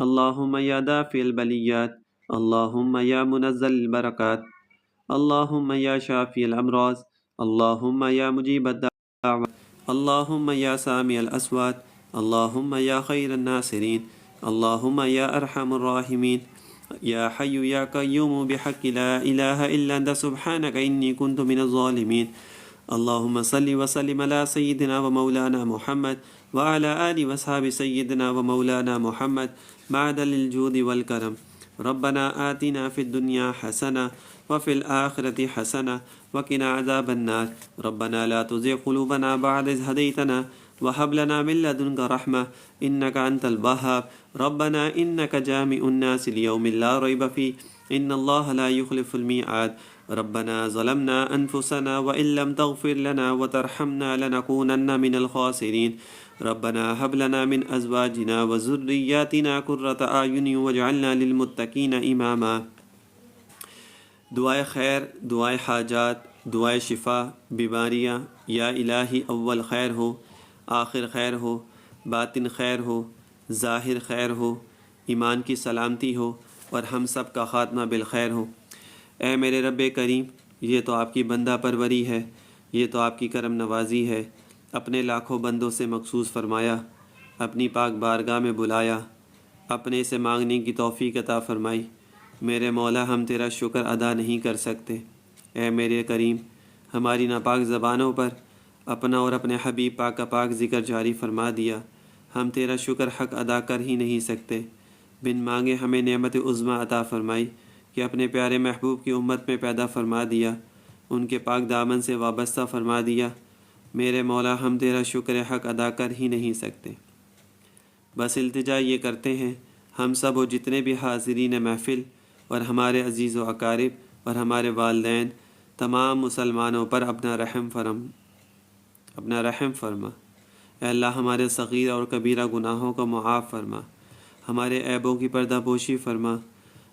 اللہم یا دافع البلیات، اللہم یا منزل البرکات، اللہم یا شافی الامراض، اللہم یا مجیب الدعوات، اللہم یا سامع الاصوات، اللہم یا خیر الناصرین، اللہم یا ارحم الراحمین، یا حی یا قیوم بحق لا الہ الا انت سبحانک انی کنت من الظالمین۔ اللہم صلی وسلم علی سیدنا و مولانا محمد وعلی آل وصحاب سیدنا و مولانا محمد معدل الجود والکرم۔ ربنا آتنا فی الدنیا حسنہ وفی الآخرة حسنہ وقنا عذاب النار۔ ربنا لا تزغ قلوبنا بعد إذ هديتنا وهب لنا من لدنك رحمة إنك أنت الوهاب۔ ربنا إنك جامع الناس ليوم لا ريب فيه إن الله لا يخلف الميعاد۔ ربنا ظلمنا أنفسنا وإن لم تغفر لنا وترحمنا لنكونن من الخاسرين۔ ربنا هب لنا من أزواجنا وذرياتنا قرة أعين واجعلنا للمتقين إماما۔ دعائے خیر، دعائے حاجات، دعائے شفا، بیماریاں، یا الہی اول خیر ہو، آخر خیر ہو، باطن خیر ہو، ظاہر خیر ہو، ایمان کی سلامتی ہو اور ہم سب کا خاتمہ بالخیر ہو۔ اے میرے رب کریم، یہ تو آپ کی بندہ پروری ہے، یہ تو آپ کی کرم نوازی ہے۔ اپنے لاکھوں بندوں سے مخصوص فرمایا، اپنی پاک بارگاہ میں بلایا، اپنے سے مانگنے کی توفیق عطا فرمائی۔ میرے مولا، ہم تیرا شکر ادا نہیں کر سکتے۔ اے میرے کریم، ہماری ناپاک زبانوں پر اپنا اور اپنے حبیب پاک کا پاک ذکر جاری فرما دیا۔ ہم تیرا شکر حق ادا کر ہی نہیں سکتے۔ بن مانگے ہمیں نعمت عظمیٰ عطا فرمائی کہ اپنے پیارے محبوب کی امت میں پیدا فرما دیا، ان کے پاک دامن سے وابستہ فرما دیا۔ میرے مولا، ہم تیرا شکر حق ادا کر ہی نہیں سکتے۔ بس التجا یہ کرتے ہیں ہم سب و جتنے بھی حاضرین محفل اور ہمارے عزیز و اقارب اور ہمارے والدین، تمام مسلمانوں پر اپنا رحم فرما۔ اے اللہ، ہمارے صغیر اور کبیرہ گناہوں کو معاف فرما، ہمارے عیبوں کی پردہ پوشی فرما،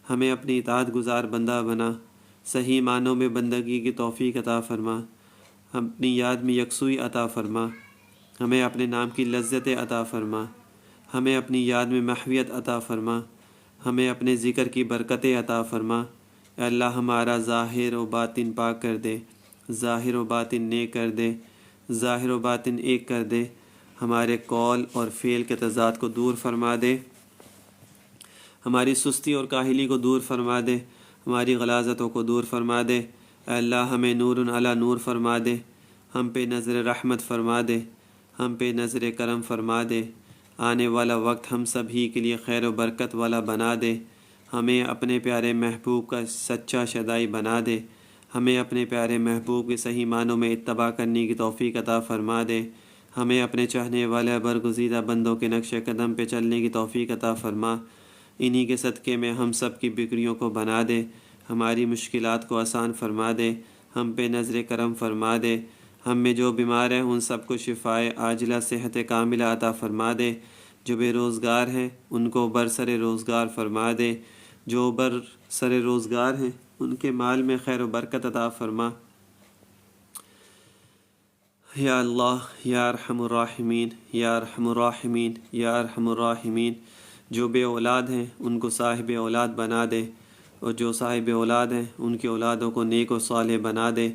ہمیں اپنی اطاعت گزار بندہ بنا، صحیح معنوں میں بندگی کی توفیق عطا فرما، اپنی یاد میں یکسوئی عطا فرما، ہمیں اپنے نام کی لذت عطا فرما، ہمیں اپنی یاد میں محویت عطا فرما، ہمیں اپنے ذکر کی برکتیں عطا فرما۔ اے اللہ، ہمارا ظاہر و باطن پاک کر دے، ظاہر و باطن نیک کر دے، ظاہر و باطن ایک کر دے، ہمارے قول اور فعل کے تضاد کو دور فرما دے، ہماری سستی اور کاہلی کو دور فرما دے، ہماری غلاظتوں کو دور فرما دے۔ اے اللہ، ہمیں نور علی نور فرما دے، ہم پہ نظر رحمت فرما دے، ہم پہ نظر کرم فرما دے۔ آنے والا وقت ہم سبھی کے لیے خیر و برکت والا بنا دے، ہمیں اپنے پیارے محبوب کا سچا شدائی بنا دے، ہمیں اپنے پیارے محبوب کے صحیح معنوں میں اتباع کرنے کی توفیق عطا فرما دے، ہمیں اپنے چاہنے والے برگزیدہ بندوں کے نقش قدم پہ چلنے کی توفیق عطا فرما۔ انہی کے صدقے میں ہم سب کی بگڑیوں کو بنا دے، ہماری مشکلات کو آسان فرما دے، ہم پہ نظر کرم فرما دے، ہم میں جو بیمار ہیں ان سب کو شفائے عاجلہ صحت کاملہ عطا فرما دے، جو بے روزگار ہیں ان کو برسر روزگار فرما دے، جو برسر روزگار ہیں ان کے مال میں خیر و برکت عطا فرما۔ یا اللہ، یا ارحم الراحمین، یا ارحم الراحمین، یا ارحم الراحمین۔ جو بے اولاد ہیں ان کو صاحب اولاد بنا دے، اور جو صاحب اولاد ہیں ان کی اولادوں کو نیک و صالح بنا دے،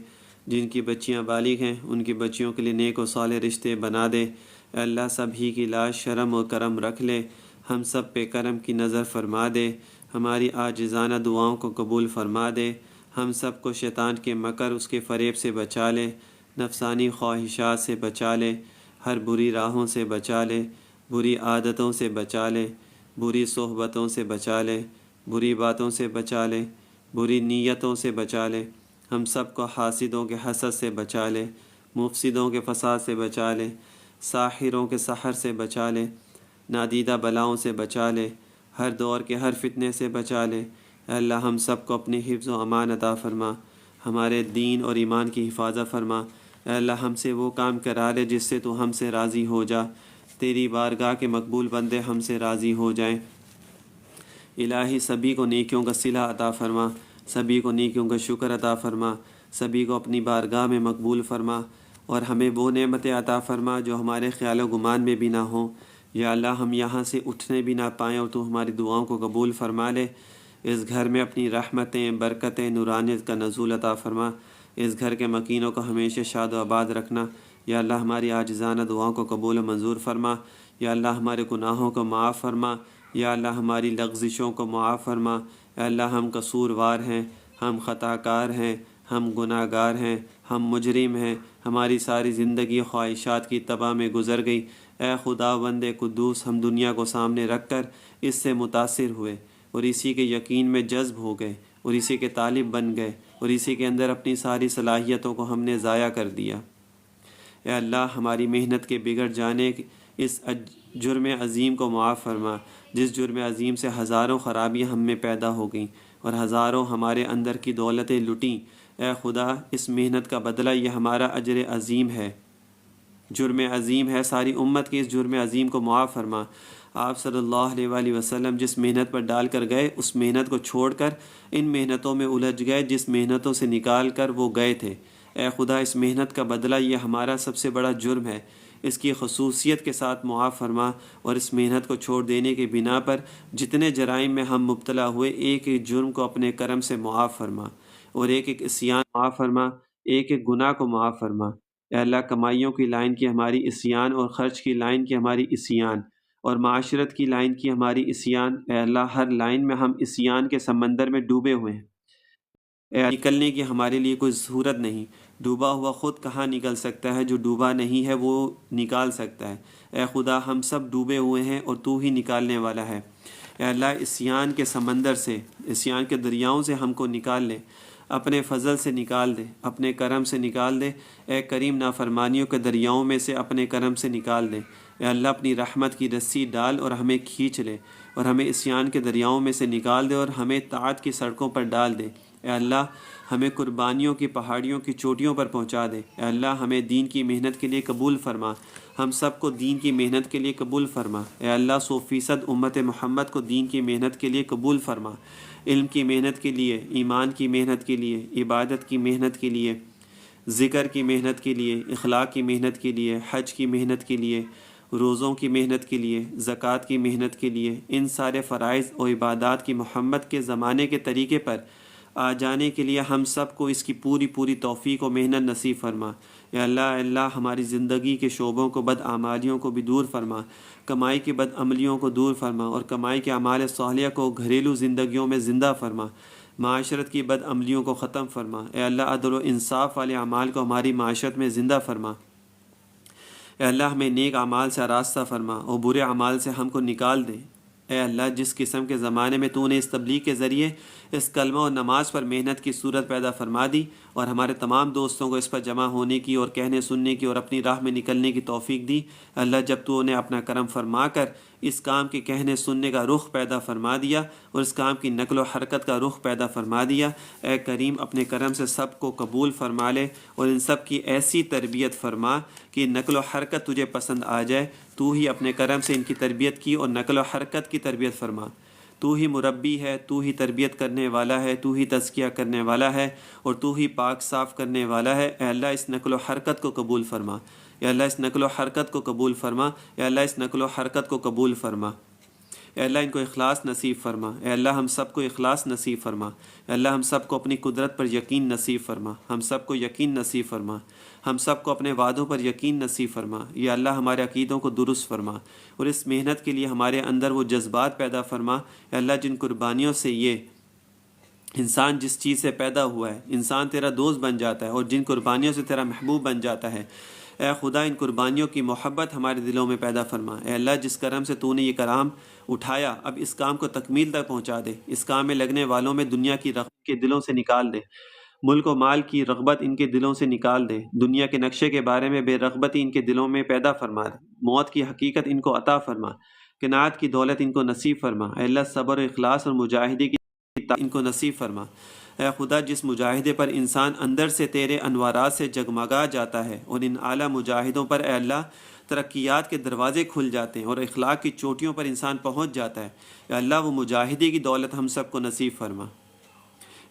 جن کی بچیاں بالغ ہیں ان کی بچیوں کے لیے نیک و صالح رشتے بنا دے۔ اے اللہ، سبھی کی لاش شرم و کرم رکھ لے، ہم سب پہ کرم کی نظر فرما دے، ہماری عاجزانہ دعاؤں کو قبول فرما دے، ہم سب کو شیطان کے مکر اس کے فریب سے بچا لے، نفسانی خواہشات سے بچا لے، ہر بری راہوں سے بچا لے، بری عادتوں سے بچا لے، بری صحبتوں سے بچا لے، بری باتوں سے بچا لے، بری نیتوں سے بچا لے، ہم سب کو حاسدوں کے حسد سے بچا لے، مفسدوں کے فساد سے بچا لے، ساحروں کے سحر سے بچا لے، نادیدہ بلاؤں سے بچا لے، ہر دور کے ہر فتنے سے بچا لے۔ اے اللہ، ہم سب کو اپنی حفظ و امان عطا فرما، ہمارے دین اور ایمان کی حفاظت فرما۔ اے اللہ، ہم سے وہ کام کرا لے جس سے تو ہم سے راضی ہو جا، تیری بارگاہ کے مقبول بندے ہم سے راضی ہو جائیں۔ الہی، سبھی کو نیکیوں کا صلہ عطا فرما، سبھی کو نیکیوں کا شکر عطا فرما، سبھی کو اپنی بارگاہ میں مقبول فرما، اور ہمیں وہ نعمتیں عطا فرما جو ہمارے خیال و گمان میں بھی نہ ہوں۔ یا اللہ ہم یہاں سے اٹھنے بھی نہ پائیں اور تو ہماری دعاؤں کو قبول فرما لے۔ اس گھر میں اپنی رحمتیں، برکتیں، نورانیت کا نزول عطا فرما۔ اس گھر کے مکینوں کو ہمیشہ شاد و آباد رکھنا۔ یا اللہ ہماری عاجزانہ دعاؤں کو قبول و منظور فرما۔ یا اللہ ہمارے گناہوں کو معاف فرما۔ یا اللہ ہماری لغزشوں کو معاف فرما۔ یا اللہ ہم قصوروار ہیں، ہم خطا کار ہیں، ہم گناہ گار ہیں، ہم مجرم ہیں، ہماری ساری زندگی خواہشات کی تباہ میں گزر گئی۔ اے خدا بند قدوس، ہم دنیا کو سامنے رکھ کر اس سے متاثر ہوئے اور اسی کے یقین میں جذب ہو گئے اور اسی کے طالب بن گئے اور اسی کے اندر اپنی ساری صلاحیتوں کو ہم نے ضائع کر دیا۔ اے اللہ ہماری محنت کے بگڑ جانے اس جرم عظیم کو معاف فرما، جس جرم عظیم سے ہزاروں خرابیاں ہم میں پیدا ہو گئیں اور ہزاروں ہمارے اندر کی دولتیں لٹیں۔ اے خدا اس محنت کا بدلہ یہ ہمارا اجر عظیم ہے، جرم عظیم ہے، ساری امت کے اس جرم عظیم کو معاف فرما۔ آپ صلی اللہ علیہ وآلہ وسلم جس محنت پر ڈال کر گئے اس محنت کو چھوڑ کر ان محنتوں میں الجھ گئے جس محنتوں سے نکال کر وہ گئے تھے۔ اے خدا اس محنت کا بدلہ یہ ہمارا سب سے بڑا جرم ہے، اس کی خصوصیت کے ساتھ معاف فرما اور اس محنت کو چھوڑ دینے کی بنا پر جتنے جرائم میں ہم مبتلا ہوئے ایک ایک جرم کو اپنے کرم سے معاف فرما اور ایک ایک عصیان معاف فرما، ایک ایک گناہ کو معاف فرما۔ اے اللہ کمائیوں کی لائن کی ہماری عصیان اور خرچ کی لائن کی ہماری عصیان اور معاشرت کی لائن کی ہماری عصیان، اے اللہ ہر لائن میں ہم عصیان کے سمندر میں ڈوبے ہوئے ہیں۔ اے نکلنے کی ہمارے لیے کوئی صورت نہیں، ڈوبا ہوا خود کہاں نکل سکتا ہے، جو ڈوبا نہیں ہے وہ نکال سکتا ہے۔ اے خدا ہم سب ڈوبے ہوئے ہیں اور تو ہی نکالنے والا ہے۔ اے اللہ عصیان کے سمندر سے، عصیان کے دریاؤں سے ہم کو نکال لے، اپنے فضل سے نکال دے، اپنے کرم سے نکال دے۔ اے کریم نافرمانیوں کے دریاؤں میں سے اپنے کرم سے نکال دے۔ اے اللہ اپنی رحمت کی رسی ڈال اور ہمیں کھینچ لے اور ہمیں عصیان کے دریاؤں میں سے نکال دے اور ہمیں طاعت کی سڑکوں پر ڈال دے۔ اے اللہ ہمیں قربانیوں کی پہاڑیوں کی چوٹیوں پر پہنچا دے۔ اے اللہ ہمیں دین کی محنت کے لیے قبول فرما، ہم سب کو دین کی محنت کے لیے قبول فرما۔ اے اللہ 100% امت محمد کو دین کی محنت کے لیے قبول فرما، علم کی محنت کے لیے، ایمان کی محنت کے لیے، عبادت کی محنت کے لیے، ذکر کی محنت کے لیے، اخلاق کی محنت کے لیے، حج کی محنت کے لیے، روزوں کی محنت کے لیے، زکوٰۃ کی محنت کے لیے، ان سارے فرائض و عبادات کی محمد کے زمانے کے طریقے پر آ جانے کے لیے ہم سب کو اس کی پوری پوری توفیق و محنت نصیب فرما۔ یا اللہ ہماری زندگی کے شعبوں کو بدعمالیوں کو بھی دور فرما، کمائی کی بد عملیوں کو دور فرما اور کمائی کے اعمال صالحہ کو گھریلو زندگیوں میں زندہ فرما، معاشرت کی بد عملیوں کو ختم فرما۔ اے اللہ عدل و انصاف والے اعمال کو ہماری معاشرت میں زندہ فرما۔ اے اللہ ہمیں نیک اعمال سے آراستہ فرما اور برے اعمال سے ہم کو نکال دے۔ اے اللہ جس قسم کے زمانے میں تو نے اس تبلیغ کے ذریعے اس کلمہ اور نماز پر محنت کی صورت پیدا فرما دی اور ہمارے تمام دوستوں کو اس پر جمع ہونے کی اور کہنے سننے کی اور اپنی راہ میں نکلنے کی توفیق دی، اللہ جب تو نے اپنا کرم فرما کر اس کام کے کہنے سننے کا رخ پیدا فرما دیا اور اس کام کی نقل و حرکت کا رخ پیدا فرما دیا، اے کریم اپنے کرم سے سب کو قبول فرما لے اور ان سب کی ایسی تربیت فرما کہ نقل و حرکت تجھے پسند آ جائے۔ تو ہی اپنے کرم سے ان کی تربیت کی اور نقل و حرکت کی تربیت فرما۔ تو ہی مربی ہے، تو ہی تربیت کرنے والا ہے، تو ہی تزکیہ کرنے والا ہے اور تو ہی پاک صاف کرنے والا ہے۔ اے اللہ اس نقل و حرکت کو قبول فرما، اے اللہ اس نقل و حرکت کو قبول فرما، اے اللہ اس نقل و حرکت کو قبول فرما۔ اے اللہ ان کو اخلاص نصیب فرما، اے اللہ ہم سب کو اخلاص نصیب فرما، اے اللہ ہم سب کو اپنی قدرت پر یقین نصیب فرما، ہم سب کو یقین نصیب فرما، ہم سب کو اپنے وعدوں پر یقین نصیب فرما۔ یا اللہ ہمارے عقیدوں کو درست فرما اور اس محنت کے لیے ہمارے اندر وہ جذبات پیدا فرما، اے اللہ جن قربانیوں سے یہ انسان جس چیز سے پیدا ہوا ہے انسان تیرا دوست بن جاتا ہے اور جن قربانیوں سے تیرا محبوب بن جاتا ہے، اے خدا ان قربانیوں کی محبت ہمارے دلوں میں پیدا فرما۔ اے اللہ جس کرم سے تو نے یہ کام اٹھایا اب اس کام کو تکمیل تک پہنچا دے، اس کام میں لگنے والوں میں دنیا کی رغبت کے دلوں سے نکال دے، ملک و مال کی رغبت ان کے دلوں سے نکال دے، دنیا کے نقشے کے بارے میں بے رغبتی ان کے دلوں میں پیدا فرما دے، موت کی حقیقت ان کو عطا فرما، قناعت کی دولت ان کو نصیب فرما۔ اے اللہ صبر و اخلاص اور مجاہدے کی ان کو نصیب فرما۔ اے خدا جس مجاہدے پر انسان اندر سے تیرے انوارات سے جگمگا جاتا ہے اور ان اعلیٰ مجاہدوں پر اے اللہ ترقیات کے دروازے کھل جاتے ہیں اور اخلاق کی چوٹیوں پر انسان پہنچ جاتا ہے، اے اللہ وہ مجاہدے کی دولت ہم سب کو نصیب فرما۔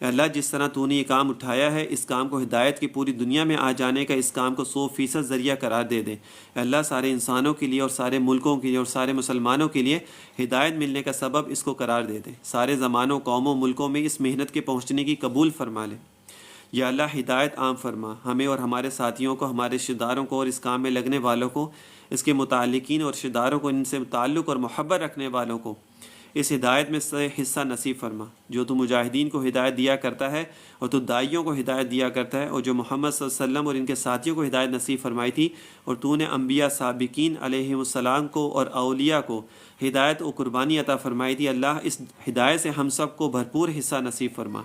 اے اللہ جس طرح تو نے یہ کام اٹھایا ہے اس کام کو ہدایت کی پوری دنیا میں آ جانے کا اس کام کو 100% ذریعہ قرار دے دے۔ اے اللہ سارے انسانوں کے لیے اور سارے ملکوں کے لیے اور سارے مسلمانوں کے لیے ہدایت ملنے کا سبب اس کو قرار دے دے۔ سارے زمانوں، قوموں، ملکوں میں اس محنت کے پہنچنے کی قبول فرما لے۔ یا اللہ ہدایت عام فرما ہمیں اور ہمارے ساتھیوں کو، ہمارے رشتہ داروں کو اور اس کام میں لگنے والوں کو، اس کے متعلقین اور رشتہ داروں کو، ان سے تعلق اور محبت رکھنے والوں کو اس ہدایت میں سے حصہ نصیب فرما۔ جو تو مجاہدین کو ہدایت دیا کرتا ہے اور تو داعیوں کو ہدایت دیا کرتا ہے، اور جو محمد صلی اللہ علیہ وسلم اور ان کے ساتھیوں کو ہدایت نصیب فرمائی تھی، اور تو نے انبیاء سابقین علیہ السلام کو اور اولیاء کو ہدایت و قربانی عطا فرمائی تھی، اللہ اس ہدایت سے ہم سب کو بھرپور حصہ نصیب فرما۔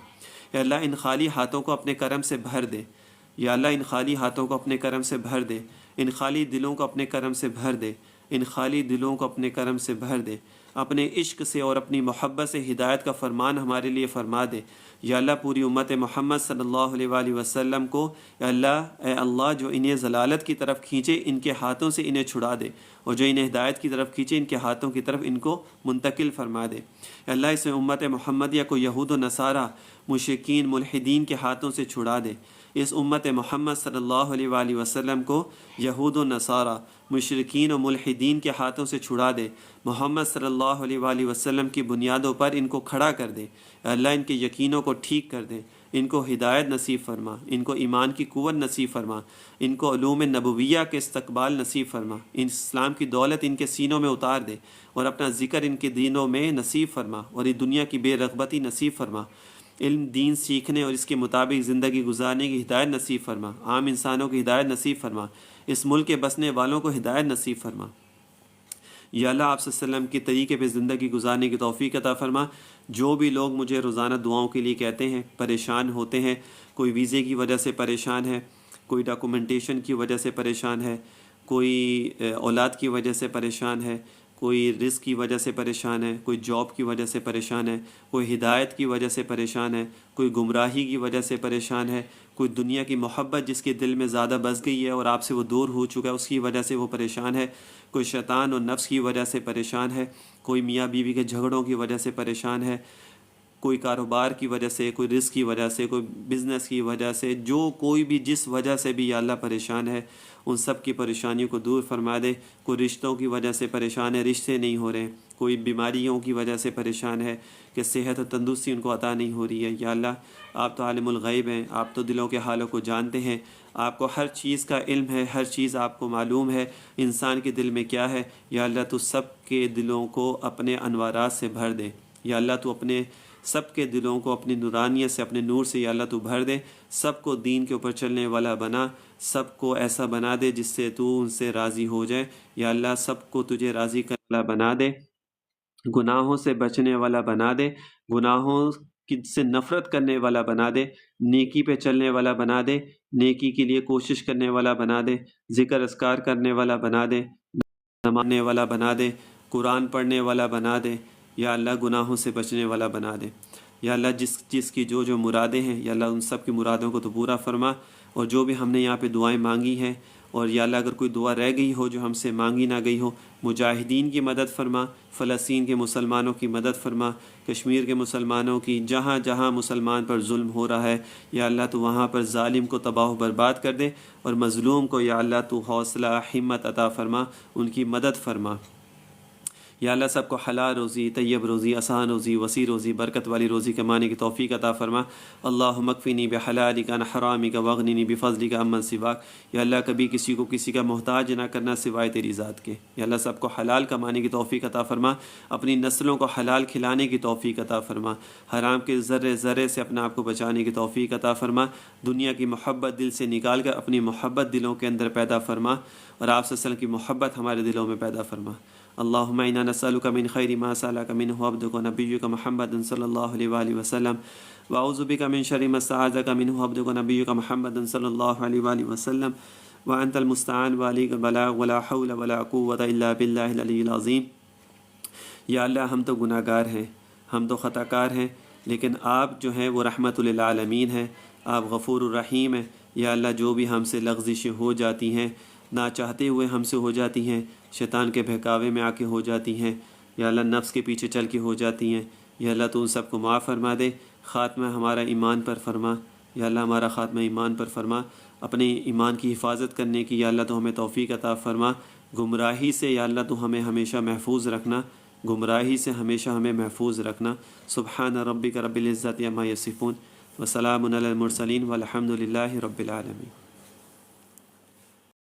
یا اللہ ان خالی ہاتھوں کو اپنے کرم سے بھر دے۔ یا اللہ ان خالی ہاتھوں کو اپنے کرم سے بھر دے، ان خالی دلوں کو اپنے کرم سے بھر دے، ان خالی دلوں کو اپنے کرم سے بھر دے، اپنے عشق سے اور اپنی محبت سے ہدایت کا فرمان ہمارے لیے فرما دے۔ یا اللہ پوری امت محمد صلی اللہ علیہ وآلہ وسلم کو یا اللہ اے اللہ جو انہیں ضلالت کی طرف کھینچے ان کے ہاتھوں سے انہیں چھڑا دے، اور جو انہیں ہدایت کی طرف کھینچے ان کے ہاتھوں کی طرف ان کو منتقل فرما دے۔ یا اللہ اس امت محمدیہ کو یہود و نصارہ، مشرکین، ملحدین کے ہاتھوں سے چھڑا دے۔ اس امت محمد صلی اللہ علیہ وآلہ وسلم کو یہود و نصارہ، مشرکین و ملحدین کے ہاتھوں سے چھڑا دے۔ محمد صلی اللہ علیہ وآلہ وسلم کی بنیادوں پر ان کو کھڑا کر دے۔ اے اللہ ان کے یقینوں کو ٹھیک کر دے، ان کو ہدایت نصیب فرما، ان کو ایمان کی قوت نصیب فرما، ان کو علوم نبویہ کے استقبال نصیب فرما، ان اسلام کی دولت ان کے سینوں میں اتار دے، اور اپنا ذکر ان کے دینوں میں نصیب فرما، اور اس دنیا کی بے رغبتی نصیب فرما۔ علم دین سیکھنے اور اس کے مطابق زندگی گزارنے کی ہدایت نصیب فرما، عام انسانوں کی ہدایت نصیب فرما، اس ملک کے بسنے والوں کو ہدایت نصیب فرما۔ یا اللہ آپ صلی اللہ علیہ وسلم کے طریقے پہ زندگی گزارنے کی توفیق عطا فرما۔ جو بھی لوگ مجھے روزانہ دعاؤں کے لیے کہتے ہیں، پریشان ہوتے ہیں، کوئی ویزے کی وجہ سے پریشان ہے، کوئی ڈاکومنٹیشن کی وجہ سے پریشان ہے، کوئی اولاد کی وجہ سے پریشان ہے، کوئی رزق کی وجہ سے پریشان ہے، کوئی جاب کی وجہ سے پریشان ہے، کوئی ہدایت کی وجہ سے پریشان ہے، کوئی گمراہی کی وجہ سے پریشان ہے، کوئی دنیا کی محبت جس کے دل میں زیادہ بس گئی ہے اور آپ سے وہ دور ہو چکا ہے اس کی وجہ سے وہ پریشان ہے، کوئی شیطان اور نفس کی وجہ سے پریشان ہے، کوئی میاں بیوی کے جھگڑوں کی وجہ سے پریشان ہے، کوئی کاروبار کی وجہ سے، کوئی رزق کی وجہ سے، کوئی بزنس کی وجہ سے، جو کوئی بھی جس وجہ سے بھی یا اللہ پریشان ہے ان سب کی پریشانیوں کو دور فرما دے۔ کوئی رشتوں کی وجہ سے پریشان ہے، رشتے نہیں ہو رہے، کوئی بیماریوں کی وجہ سے پریشان ہے کہ صحت و تندرستی ان کو عطا نہیں ہو رہی ہے۔ یا اللہ آپ تو عالم الغیب ہیں، آپ تو دلوں کے حالوں کو جانتے ہیں، آپ کو ہر چیز کا علم ہے، ہر چیز آپ کو معلوم ہے انسان کے دل میں کیا ہے۔ یا اللہ تو سب کے دلوں کو اپنے انوارات سے بھر دے۔ یا اللہ تو اپنے سب کے دلوں کو اپنی نورانیت سے، اپنے نور سے یا اللہ تو بھر دے، سب کو دین کے اوپر چلنے والا بنا، سب کو ایسا بنا دے جس سے تو ان سے راضی ہو جائے۔ یا اللہ سب کو تجھے راضی کرنے والا بنا دے، گناہوں سے بچنے والا بنا دے، گناہوں سے نفرت کرنے والا بنا دے، نیکی پہ چلنے والا بنا دے، نیکی کے لیے کوشش کرنے والا بنا دے، ذکر اذکار کرنے والا بنا دے، نمانے والا بنا دے، قرآن پڑھنے والا بنا دے۔ یا اللہ گناہوں سے بچنے والا بنا دے۔ یا اللہ جس کی جو مرادیں ہیں یا اللہ ان سب کی مرادوں کو تو پورا فرما، اور جو بھی ہم نے یہاں پہ دعائیں مانگی ہیں، اور یا اللہ اگر کوئی دعا رہ گئی ہو جو ہم سے مانگی نہ گئی ہو، مجاہدین کی مدد فرما، فلسطین کے مسلمانوں کی مدد فرما، کشمیر کے مسلمانوں کی، جہاں جہاں مسلمان پر ظلم ہو رہا ہے یا اللہ تو وہاں پر ظالم کو تباہ و برباد کر دے، اور مظلوم کو یا اللہ تو حوصلہ ہمت عطا فرما، ان کی مدد فرما۔ یا اللہ سب کو حلال روزی، طیب روزی، آسان روزی، وسیع روزی، برکت والی روزی کمانے کی توفیق عطا فرما۔ اللہم اکفنی بحلالک عن حرامک واغننی بفضلک عمن سواک۔ یا اللہ کبھی کسی کو کسی کا محتاج نہ کرنا سوائے تیری ذات کے۔ یا اللہ سب کو حلال کمانے کی توفیق عطا فرما، اپنی نسلوں کو حلال کھلانے کی توفیق عطا فرما، حرام کے ذرے ذرے سے اپنے آپ کو بچانے کی توفیق عطا فرما، دنیا کی محبت دل سے نکال کر اپنی محبت دلوں کے اندر پیدا فرما، اور آپ صلی اللہ علیہ وسلم کی محبت ہمارے دلوں میں پیدا فرما۔ اللہم انا نسألک من خیر ما سألک منہ عبدک ونبیک محمد صلی اللہ علیہ وآلہ وسلم، واعوذ بک من شر ما استعاذک منہ عبدک ونبیک محمد صلی اللہ علیہ وآلہ وسلم، وانت المستعان وعلیک البلاغ ولا حول ولا قوة الا باللہ العلی العظیم۔ یا اللہ ہم تو گناہ گار ہیں، ہم تو خطا کار ہیں، لیکن آپ جو ہیں وہ رحمت للعالمین ہیں، آپ غفور الرحیم ہیں۔ یا اللہ جو بھی ہم سے لغزشیں ہو جاتی ہیں، نہ چاہتے ہوئے ہم سے ہو جاتی ہیں، شیطان کے بہکاوے میں آ کے ہو جاتی ہیں، یا اللہ نفس کے پیچھے چل کے ہو جاتی ہیں، یا اللہ تو ان سب کو معاف فرما دے، خاتمہ ہمارا ایمان پر فرما، یا اللہ ہمارا خاتمہ ایمان پر فرما، اپنے ایمان کی حفاظت کرنے کی یا اللہ تو ہمیں توفیق عطا فرما، گمراہی سے یا اللہ تو ہمیں ہمیشہ محفوظ رکھنا، گمراہی سے ہمیشہ ہمیں محفوظ رکھنا۔ سبحان ربک رب العزت عما یصفون وسلام علی المرسلین والحمد للہ رب العالمین۔